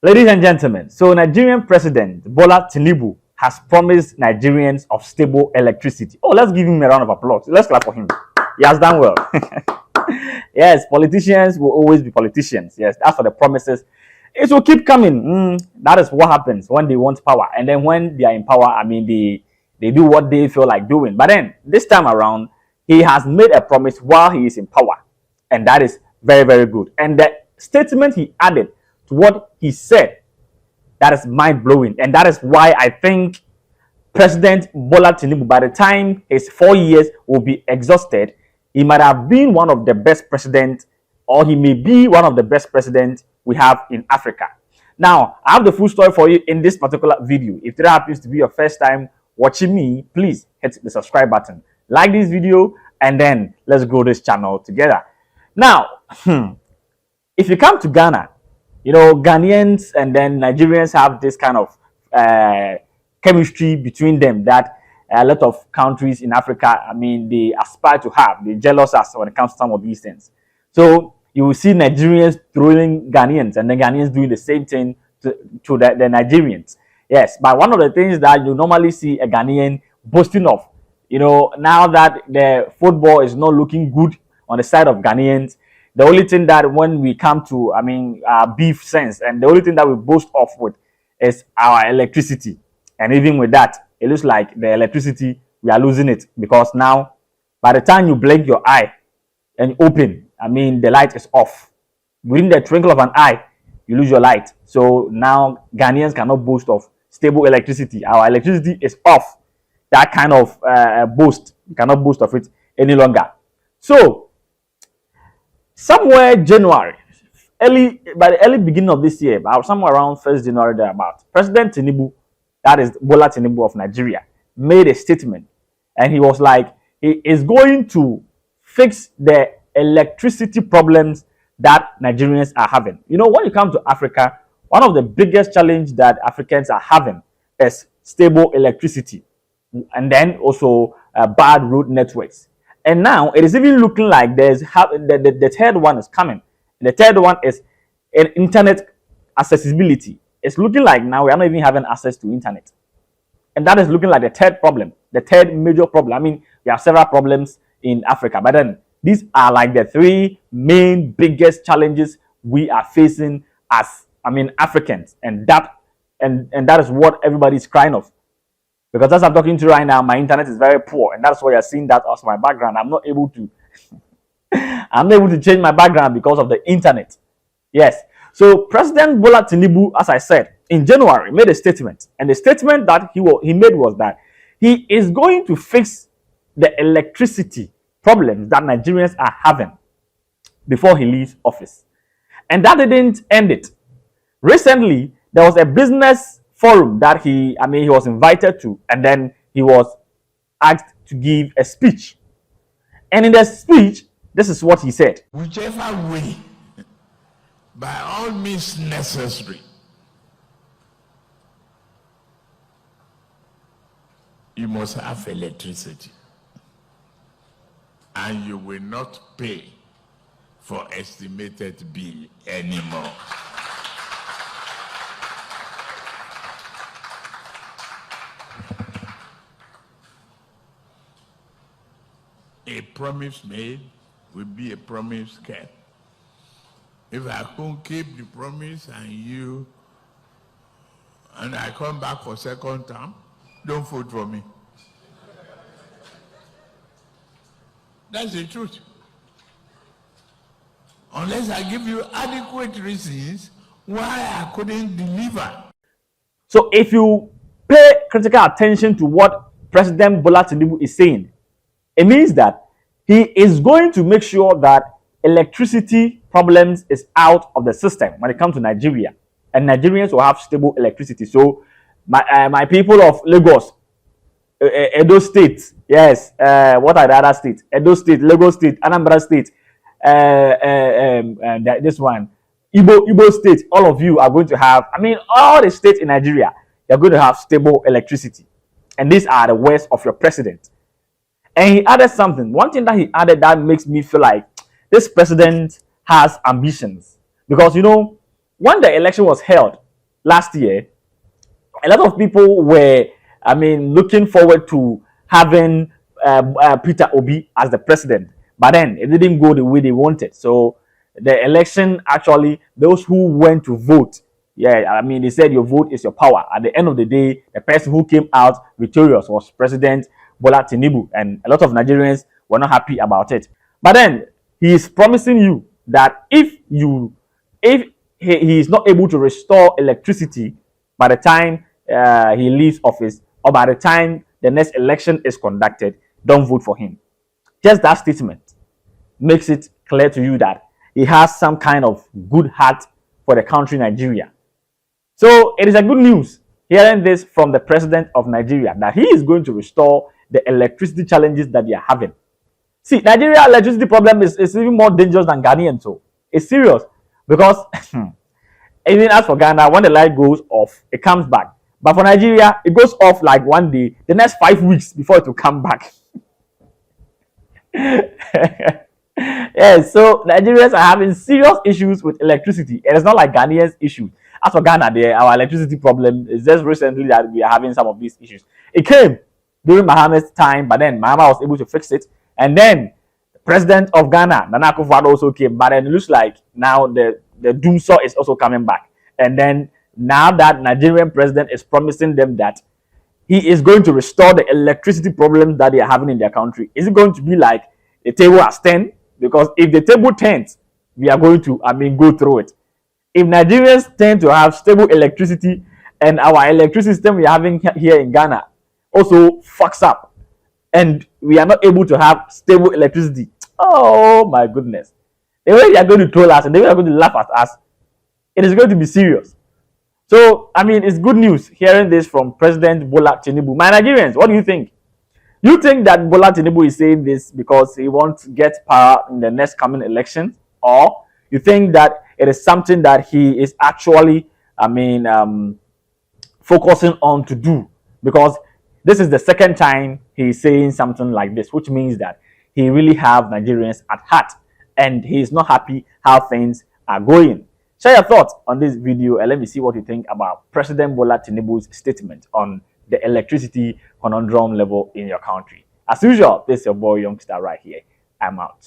Ladies and gentlemen, so Nigerian President Bola Tinibu has promised Nigerians of stable electricity. Oh, let's give him a round of applause. Let's clap for him. He has done well. Yes, politicians will always be politicians. Yes, as for the promises, it will keep coming. That is what happens when they want power. And then when they are in power, I mean, they do what they feel like doing. But then this time around, he has made a promise while he is in power. And that is very, very good. And the statement he added to what he said, that is mind-blowing. And that is why I think President Bola Tinibu, by the time his 4 years will be exhausted, he might have been one of the best presidents, or he may be one of the best presidents we have in Africa. Now, I have the full story for you in this particular video. If today happens to be your first time watching me, please hit the subscribe button, like this video, and then let's grow this channel together. Now, if you come to Ghana, you know, Ghanaians and then Nigerians have this kind of chemistry between them that a lot of countries in Africa, I mean, they aspire to have. They're jealous as when it comes to some of these things. So you will see Nigerians throwing Ghanaians and the Ghanaians doing the same thing to the Nigerians. Yes, but one of the things that you normally see a Ghanaian boasting of, you know, now that the football is not looking good on the side of Ghanaians, the only thing that when we come to, I mean, beef sense, and the only thing that we boast of with is our electricity. And even with that, it looks like the electricity, we are losing it, because now, by the time you blink your eye and open, I mean, the light is off. Within the twinkle of an eye, you lose your light. So now Ghanaians cannot boast of stable electricity. Our electricity is off. That kind of boast, you cannot boast of it any longer. So somewhere January, by the early beginning of this year, about somewhere around 1st January thereabout, President Tinibu, that is Bola Tinibu of Nigeria, made a statement, and he was like, he is going to fix the electricity problems that Nigerians are having. You know, when you come to Africa, one of the biggest challenges that Africans are having is stable electricity, and then also bad road networks. And now it is even looking like there's the third one is coming. The third one is internet accessibility. It's looking like now we are not even having access to internet. And that is looking like the third problem, the third major problem. I mean, we have several problems in Africa, but then these are like the three main biggest challenges we are facing as, I mean, Africans. And that is what everybody is crying of. Because as I'm talking to you right now, my internet is very poor, and that's why you're seeing that as my background. I'm not able to I'm not able to change my background because of the internet. Yes. So President Bola Tinibu, as I said, in January made a statement, and the statement that he made was that he is going to fix the electricity problems that Nigerians are having before he leaves office. And that didn't end it. Recently, there was a business forum that he was invited to, and then he was asked to give a speech. And in the speech, this is what he said. Whichever way, by all means necessary, you must have electricity, and you will not pay for estimated bill anymore. A promise made will be a promise kept. If I can't keep the promise and I come back for second term, don't vote for me. That's the truth. Unless I give you adequate reasons why I couldn't deliver. So if you pay critical attention to what President Bola Tinibu is saying, it means that he is going to make sure that electricity problems is out of the system when it comes to Nigeria, and Nigerians will have stable electricity. So my people of Lagos, Edo State, yes, what are the other states? Edo State, Lagos State, Anambra State, this one, Igbo State, all of you are going to have, I mean, all the states in Nigeria, you're going to have stable electricity. And these are the words of your president. And he added something. One thing that he added that makes me feel like this president has ambitions. Because, you know, when the election was held, last year, a lot of people were, I mean, looking forward to having Peter Obi as the president, but then it didn't go the way they wanted. So the election, actually, those who went to vote, yeah, I mean, they said your vote is your power. At the end of the day, the person who came out victorious was President Bola Tinibu, and a lot of Nigerians were not happy about it. But then he is promising you that if he is not able to restore electricity by the time he leaves office, or by the time the next election is conducted, don't vote for him. Just that statement makes it clear to you that he has some kind of good heart for the country Nigeria. So it is a good news hearing this from the president of Nigeria, that he is going to restore the electricity challenges that they are having. See, Nigeria electricity problem is even more dangerous than Ghanaian. So it's serious, because even as for Ghana, when the light goes off, it comes back. But for Nigeria, it goes off like one day, the next 5 weeks before it will come back. Yes, so Nigerians are having serious issues with electricity. It is not like Ghanaians' issues. As for Ghana, our electricity problem is just recently that we are having some of these issues. It came during Mahama's time, but then Mahama was able to fix it. And then the president of Ghana, Nana Akufo-Addo, also came. But then it looks like now the doom saw is also coming back. And then now that Nigerian president is promising them that he is going to restore the electricity problems that they are having in their country. Is it going to be like the table has turned? Because if the table turns, we are going to, go through it. If Nigerians tend to have stable electricity, and our electricity system we are having here in Ghana also fucks up, and we are not able to have stable electricity, oh my goodness, the way they are going to troll us and the way they are going to laugh at us, it is going to be serious. So, it's good news hearing this from President Bola Tinibu. My Nigerians, what do you think? You think that Bola Tinibu is saying this because he wants to get power in the next coming elections? Or you think that it is something that he is actually, focusing on to do? Because this is the second time he is saying something like this, which means that he really have Nigerians at heart, and he is not happy how things are going. Share your thoughts on this video and let me see what you think about President Bola Tinubu's statement on the electricity conundrum level in your country. As usual, this is your boy Youngster right here. I'm out.